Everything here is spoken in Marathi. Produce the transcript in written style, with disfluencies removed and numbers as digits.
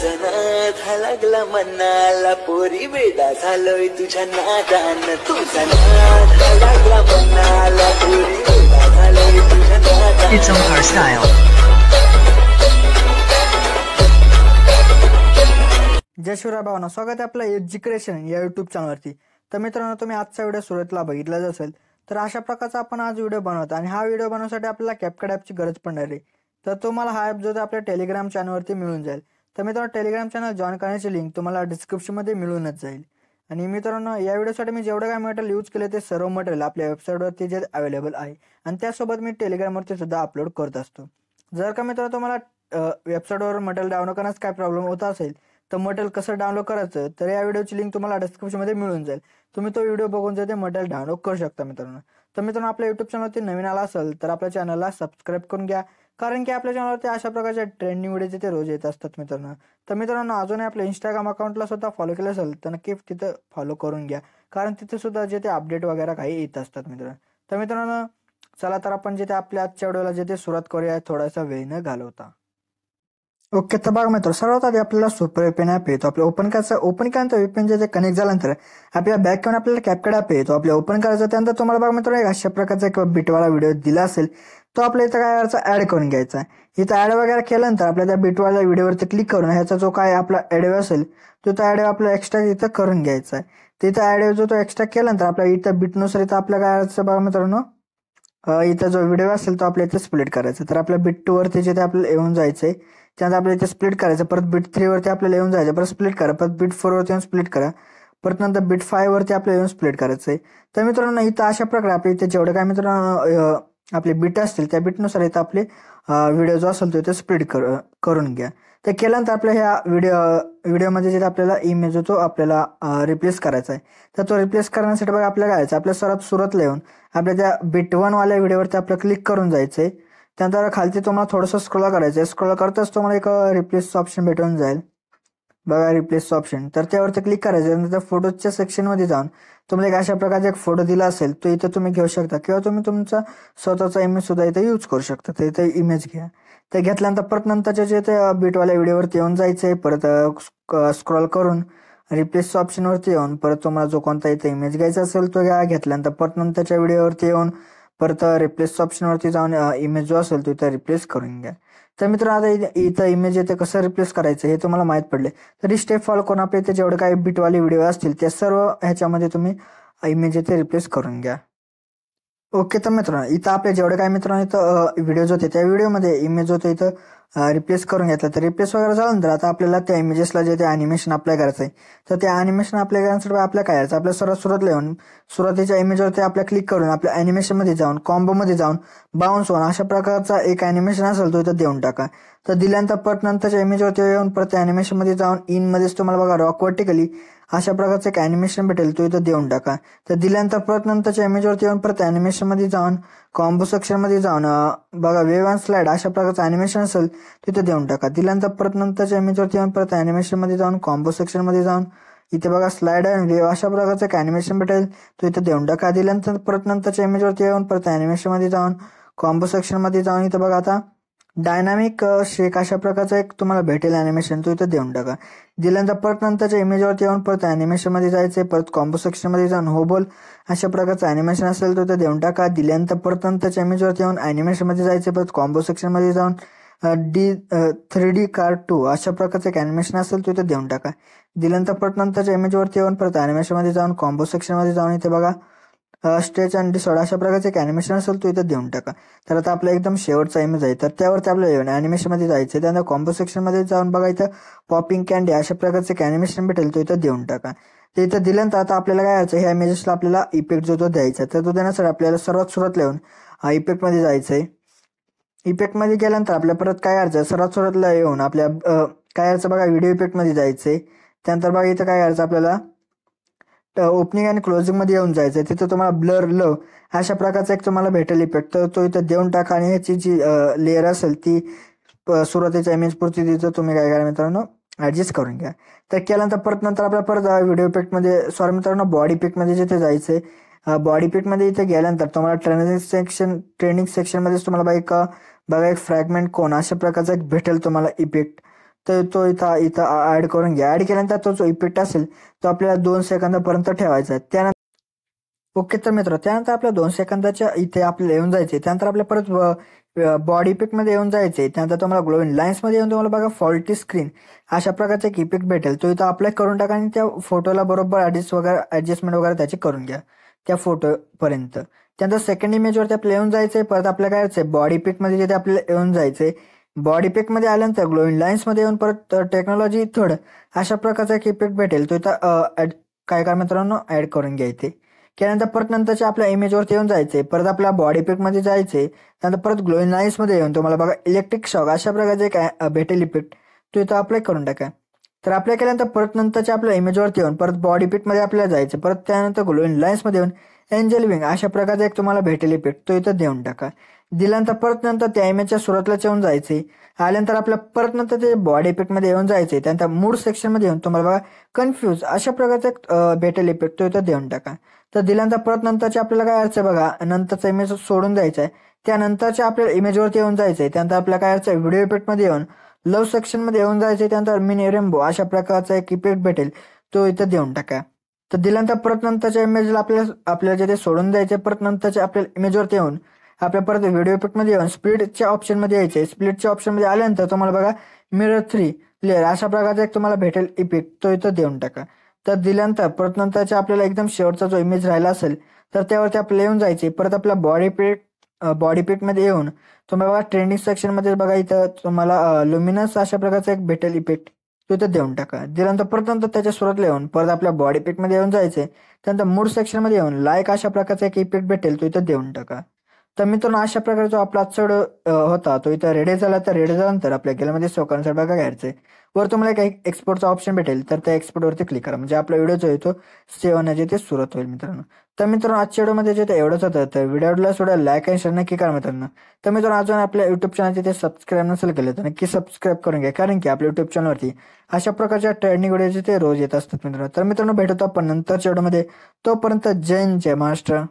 तुझा लागला मनाला पोरी वेडा झालोय तुझ्या नादान तुझा लागला मनाला पोरी वेडा झालोय तुझ्या नादान It's Omkar Style. जय शिवराय भावना, स्वागत आहे आपलं एज्युकेशन या यूट्यूब चॅनलवरती। तर मित्रांनो, तुम्ही आजचा व्हिडिओ सुरुवातीला बघितलाच असेल। तर अशा प्रकारचा आपण आज व्हिडिओ बनवतो आणि हा व्हिडिओ बनवण्यासाठी आपल्याला CapCut ॲपची गरज पडणार आहे। तर तुम्हाला हा ॲप जो आपल्या टेलिग्राम चॅनलवरती मिळून जाईल। तर मित्रांनो, टेलिग्राम चॅनल जॉइन करण्याची लिंक तुम्हाला डिस्क्रिप्शनमध्ये मिळूनच जाईल। आणि मित्रांनो, या व्हिडिओसाठी मी जेवढं काय मटेरियल यूज केले ते सर्व मटेरियल आपल्या वेबसाईटवरती जे अवेलेबल आहे आणि त्यासोबत मी टेलिग्रामवरती सुद्धा अपलोड करत असतो। जर का मित्रांनो तुम्हाला वेबसाईटवर मटेरियल डाउनलोड करण्यास काय प्रॉब्लेम होत असेल तर मटेरियल कसं डाउनलोड करायचं तर या व्हिडिओची लिंक तुम्हाला डिस्क्रिप्शनमध्ये मिळून जाईल। तुम्ही तो व्हिडिओ बघून ते मटेरियल डाउनलोड करू शकता मित्रांनो। तर मित्रांनो, आपल्या यूट्यूब चॅनलवरती नवीन आला असेल तर आपल्या चॅनलला सबस्क्राईब करून घ्या, कारण की आपल्या चॅनलवरती अशा प्रकारचे ट्रेंडिंग व्हिडिओ ते रोज येत असतात मित्रांनो। तर मित्रांनो, अजूनही आपल्या इंस्टाग्राम अकाउंटला सुद्धा फॉलो केलं असेल तर नक्की तिथं फॉलो करून घ्या, कारण तिथे सुद्धा जे ते अपडेट वगैरे काही येत असतात मित्रांनो। तर मित्रांनो, चला तर आपण जे ते आपल्या आजच्या व्हिडिओला जे ते सुरुवात करूया थोडासा वेळ न घालवता। ओके, तर बघा मित्र, सर्वात आधी आपल्याला सुपर VPN ॲप येतो। आपल्या ओपन केल्यानंतर VPN जे कनेक्ट झाल्यानंतर आपल्या बॅक येऊन आपल्याला CapCut ॲप येतो। आपल्या ओपन करायचं, त्यानंतर तुम्हाला बघा मित्र एक अशा प्रकारचा एक बिटवाला व्हिडिओ दिला असेल तो आपल्या इथं काय करायचा, ऍड करून घ्यायचा आहे। इथं ऍड वगैरे केल्यानंतर आपल्या त्या बिटवाला व्हिडिओवरती क्लिक करून ह्याचा जो काय आपला ॲडिओ असेल तो ॲडिओ आपला एक्स्ट्रा इथं करून घ्यायचा आहे। तिथं ॲडिओ जो तो एक्स्ट्रा केल्यानंतर आपल्या इथं बिटनुसार इथं आपल्या काय करायचं बघा मित्रांनो, इथं जो व्हिडिओ असेल तो आपल्या इथे स्प्लिट करायचा। तर आपल्या बिट 2 वरती जे ते आपल्याला येऊन जायचंय, त्यानंतर आपल्याला इथे स्प्लिट करायचं, परत बिट 3 वरती आपल्याला येऊन जायचं, परत स्प्लिट करा, परत बिट 4 वरती येऊन स्प्लिट करा, परत नंतर बिट 5 वरती आपल्याला येऊन स्प्लिट करायचंय। तर मित्रांनो, इथं अशा प्रकारे आपल्या इथे जेवढे काय मित्रांनो आपले बिट असतील त्या बिटनुसार इथं आपले व्हिडिओ जो असेल तो इथे स्प्लिट करून घ्या। तर केल्यानंतर आपल्या ह्या व्हिडिओमध्ये जे आपल्याला इमेज तो आपल्याला रिप्लेस करायचा आहे। तर तो रिप्लेस करण्यासाठी बघा आपल्याला काय आपल्या सर्वात सुरुवातीला येऊन आपल्या त्या बिट 1 वाल्या व्हिडिओवरती आपल्याला क्लिक करून जायचंय। त्यानंतर खालती तुम्हाला थोडंसं स्क्रोल करायचं, स्क्रोल करताच तुम्हाला एक रिप्लेस ऑप्शन भेटून जाईल, बघा रिप्लेस ऑप्शन। तर त्यावरती क्लिक करायचं, त्यानंतर फोटोच्या सेक्शनमध्ये जाऊन तुम्हाला एक अशा प्रकारचा एक फोटो दिला असेल तो इथं तुम्ही घेऊ शकता, किंवा तुम्ही तुमचा स्वतःचा इमेज सुद्धा इथे यूज करू शकता। तर इथे इमेज घ्या। ते घेतल्यानंतर परत नंतरच्या जे ते बिटवाल्या व्हिडिओवरती येऊन जायचंय, परत स्क्रोल करून रिप्लेस ऑप्शनवरती येऊन परत तुम्हाला जो कोणता इथे इमेज घ्यायचा असेल तो घ्या। घेतल्यानंतर परत नंतरच्या व्हिडिओवरती येऊन परत रिप्लेस ऑप्शनवरती जाऊन इमेज जो असेल तो इथे रिप्लेस करून घ्या। तर मित्रांनो, आता इथं इमेज इथे कसं रिप्लेस करायचं हे तुम्हाला माहीत पडले तर स्टेप फॉलो करून आपल्या इथे जेवढे काही बिटवाले व्हिडिओ असतील त्या सर्व ह्याच्यामध्ये तुम्ही इमेज इथे रिप्लेस करून घ्या। ओके, तर मित्रांनो, इथं आपले जेवढे काय मित्रांनो इथं व्हिडिओज होते त्या व्हिडिओमध्ये इमेज होते इथं रिप्लेस करून घेतलं। तर रिप्लेस वगैरे झाल्यानंतर आता आपल्याला त्या इमेजेसला जे ते ॲनिमेशन अप्लाय करायचं आहे। तर ते ॲनिमेशन अप्लाय करण्यासाठी आपल्या काय करायचं, आपल्या सर्वात सुरुवातीला येऊन सुरुवातीच्या इमेजवरती आपल्या क्लिक करून आपल्या ॲनिमेशनमध्ये जाऊन कॉम्बोमध्ये जाऊन बाउन्स वन अशा प्रकारचा एक ॲनिमेशन असेल तो इथं देऊन टाका। तर दिल्यानंतर परत नंतरच्या इमेजवरती येऊन परत ॲनिमेशनमध्ये जाऊन इनमध्येच तुम्हाला बघा रॉक वर्टिकली अशा प्रकारचं एक ॲनिमेशन भेटेल तो इथं देऊन टाका। तर दिल्यानंतर परत नंतरच्या इमेजवरती येऊन परत ॲनिमेशनमध्ये जाऊन कॉम्बो सेक्शनमध्ये जाऊन बघा वेव्ह अँड स्लाइड अशा प्रकारचं ॲनिमेशन असेल तिथं देऊन टाका। दिल्यानंतर परत नंतरच्या इमेजवरती येऊन परत ॲनिमेशनमध्ये जाऊन कॉम्बो सेक्शनमध्ये जाऊन इथे बघा स्लाइड अँड वेव्ह अशा प्रकारचं एक ॲनिमेशन भेटेल तो इथं देऊन टाका। दिल्यानंतर परत नंतरच्या इमेजवरती येऊन परत ॲनिमेशनमध्ये जाऊन कॉम्बो सेक्शनमध्ये जाऊन इथं बघा आता डायनामिक शेक अशा प्रकारचं एक तुम्हाला भेटेल ॲनिमेशन तो इथं देऊन टाका। दिल्यानंतर परत नंतरच्या इमेजवरती येऊन परत ॲनिमेशनमध्ये जायचं, परत कॉम्बो सेक्शनमध्ये जाऊन हो बोल अशा प्रकारचं ॲनिमेशन असेल तो इथं देऊन टाका। दिल्यानंतर परत नंतरच्या इमेजवरती येऊन ॲनिमेशनमध्ये जायचं, परत कॉम्बो सेक्शनमध्ये जाऊन 3D कार्ड 2 अशा प्रकारचं एक ॲनिमेशन असेल तो इथं देऊन टाका। दिल्यानंतर परत नंतरच्या इमेजवरती येऊन परत ॲनिमेशनमध्ये जाऊन कॉम्बो सेक्शनमध्ये जाऊन इथे बघा स्ट्रेच अँड डिसॉर्ड अशा प्रकारचं एक ॲनिमेशन असेल तो इथं देऊन टाका। तर आता आपला एकदम शेवटचा इमेज आहे, तर त्यावरती आपल्याला येऊन ॲनिमेशनमध्ये जायचं, त्यानंतर कॉम्बो सेक्शनमध्ये जाऊन बघा इथं पॉपिंग कॅन्डी अशा प्रकारचं एक ॲनिमेशन भेटेल तो इथं देऊन टाका। तर इथं दिल्यानंतर आता आपल्याला काय करायचं, ह्या इमेजेसला आपल्याला इफेक्ट जो तो द्यायचा, तर तो देण्यासाठी आपल्याला सर्वात सुरुवातीला येऊन इफेक्टमध्ये जायचं आहे। इफेक्टमध्ये गेल्यानंतर आपल्या परत काय करायचं, सर्वात सुरुवातीला येऊन आपल्या काय करायचं बघा व्हिडिओ इफेक्टमध्ये जायचंय। त्यानंतर बघा इथं काय करायचं आपल्याला ओपनिंग आणि क्लोजिंगमध्ये येऊन जायचं, तिथं तुम्हाला ब्लर लव अशा प्रकारचा एक तुम्हाला भेटेल इफेक्ट, तर तो इथं देऊन टाका। आणि ह्याची जी लेअर असेल ती सुरुवातीच्या इमेज पुरती तिथं तुम्ही काय करा मित्रांनो ॲडजस्ट करून घ्या। तर केल्यानंतर परत नंतर आपल्या परत व्हिडिओ इफेक्टमध्ये सॉरी मित्रांनो बॉडी इफेक्टमध्ये जिथे जायचंय, बॉडी इफेक्टमध्ये इथे गेल्यानंतर तुम्हाला ट्रेनिंग सेक्शनमध्येच तुम्हाला बघा एक फ्रॅगमेंट कोन अशा प्रकारचा एक भेटेल तुम्हाला इफेक्ट, तर तो इथं इथं ऍड करून घ्या. ऍड केल्यानंतर तो जो इफेक्ट असेल तो आपल्याला 2 सेकंदापर्यंत ठेवायचा आहे. त्यानंतर ओके तर मित्र, त्यानंतर आपल्या 2 सेकंदाच्या इथे आपल्याला येऊन जायचे. त्यानंतर आपल्या परत बॉडी इफेक्ट मध्ये येऊन जायचे. त्यानंतर तुम्हाला ग्लोइंग लाईन्स मध्ये येऊन तुम्हाला बघा फॉल्टी स्क्रीन अशा प्रकारचा एक इफेक्ट भेटेल. तो इथं अप्लाय करून टाका आणि त्या फोटोला बरोबर ऍडजस्टमेंट वगैरे त्याची करून घ्या त्या फोटोपर्यंत. त्यानंतर सेकंड इमेजवरती आपल्याला येऊन जायचंय. परत आपल्याला काय करायचंय, बॉडी इफेक्ट मध्ये जिथे आपल्याला येऊन जायचंय. बॉडी इफेक्ट मध्ये आल्यानंतर ग्लोइंग लाईन्स मध्ये येऊन परत टेक्नॉलॉजी थर्ड अशा प्रकारचा एक इफेक्ट भेटेल. तो इथं काय मित्रांनो ऍड करून घ्या इथे. त्यानंतर परत नंतरच्या आपल्या इमेजवरती येऊन जायचे. परत आपल्या बॉडी इफेक्ट मध्ये जायचे. त्यानंतर परत ग्लोइंग लाईन्स मध्ये येऊन तुम्हाला बघा इलेक्ट्रिक शॉक अशा प्रकारचे एक भेटेल इफेक्ट, तो इथं अप्लाय करून टाका. तर अप्लाय केल्यानंतर परत नंतरच्या आपल्या इमेजवरती येऊन परत बॉडी इफेक्ट मध्ये आपल्याला जायचं. परत त्यानंतर ग्लोइंग लाईन्स मध्ये येऊन एंजल विंग अशा प्रकारचा एक तुम्हाला भेटेल इफेक्ट, तो इथं देऊन टाका. दिल्यानंतर परत नंतर त्या इमेजच्या सुरुवातीलाच येऊन जायचे. आल्यानंतर आपल्या परत नंतर ते बॉडी इफेक्ट मध्ये येऊन जायचे. त्यानंतर मूड सेक्शन मध्ये येऊन तुम्हाला बघा कन्फ्यूज अशा प्रकारचा एक भेटेल इफेक्ट, तो इथं देऊन टाका. तर दिल्यानंतर परत नंतरचे आपल्याला काय करायचं बघा, नंतरचा इमेज सोडून द्यायचा आहे. त्यानंतरच्या आपल्याला इमेजवरती येऊन जायचंय. त्यानंतर आपल्याला काय करायचं, व्हिडिओ इफेक्ट मध्ये येऊन लव्ह सेक्शन मध्ये येऊन जायचे. त्यानंतर मिनी रेम्बो अशा प्रकारचा एक इफेक्ट भेटेल, तो इथं देऊन टाका. तर दिल्यानंतर परत नंतरच्या इमेजला आपल्याला जे ते सोडून द्यायचे. परत नंतरच्या आपल्या इमेजवरती येऊन आपल्या परत व्हिडिओ इफेक्ट मध्ये येऊन स्प्लिटच्या ऑप्शन मध्ये यायचे. स्प्लिटच्या ऑप्शन मध्ये आल्यानंतर तुम्हाला बघा मिरर 3 लेअर अशा प्रकारचा एक तुम्हाला भेटेल इफेक्ट, तो इथं देऊन टाका. तर दिल्यानंतर परत नंतरच्या आपल्याला एकदम शेवटचा जो इमेज राहिला असेल तर त्यावरती आपल्याला येऊन जायचे. परत आपल्या बॉडी इफेक्ट मध्ये येऊन तुम्हाला बघा ट्रेंडिंग सेक्शन मध्ये बघा इथं तुम्हाला लुमिनस अशा प्रकारचा एक भेटेल इफेक्ट, तो इथं देऊन टाका. दिल्यानंतर परत नंतर त्याच्या सुरुवातीला येऊन परत आपल्या बॉडी इफेक्ट मध्ये येऊन जायचे. त्यानंतर मूड सेक्शन मध्ये येऊन लाईक अशा प्रकारचा एक इफेक्ट भेटेल, तो इथं देऊन टाका. तर मित्रांनो अशा प्रकारे जो आपला आजचा व्हिडिओ होता तो इथं रेडी झाला. तर रेडी झाल्यानंतर आपल्या गेममध्ये सेव्ह करण्यासाठी बघा घ्यायचंय. वर तुम्हाला काही एक्सपोर्टचा ऑप्शन भेटेल, तर त्या एक्सपोर्टवरती क्लिक करा. म्हणजे आपला व्हिडिओ जो आहे तो सेव्ह होण्याचे ते सुरुवात होईल मित्रांनो. तर मित्रांनो आजच्या व्हिडिओमध्ये जे एवढंच होतं. तर व्हिडिओला थोडा लाईक आणि शेअर नक्की करा मित्रांनो. तर मित्रांनो अजून आपल्या युट्यूब चॅनलचे ते सबस्क्राईब नसेल केलं तर नक्की सबस्क्राईब करून घ्या, कारण की आपल्या युट्यूब चॅनलवरती अशा प्रकारच्या ट्रेंडिंग व्हिडिओचे ते रोज येत असतात मित्रांनो. तर मित्रांनो भेटतो आपण नंतरच्या व्हिडिओमध्ये. तोपर्यंत जय हिंद, जय महाराष्ट्र.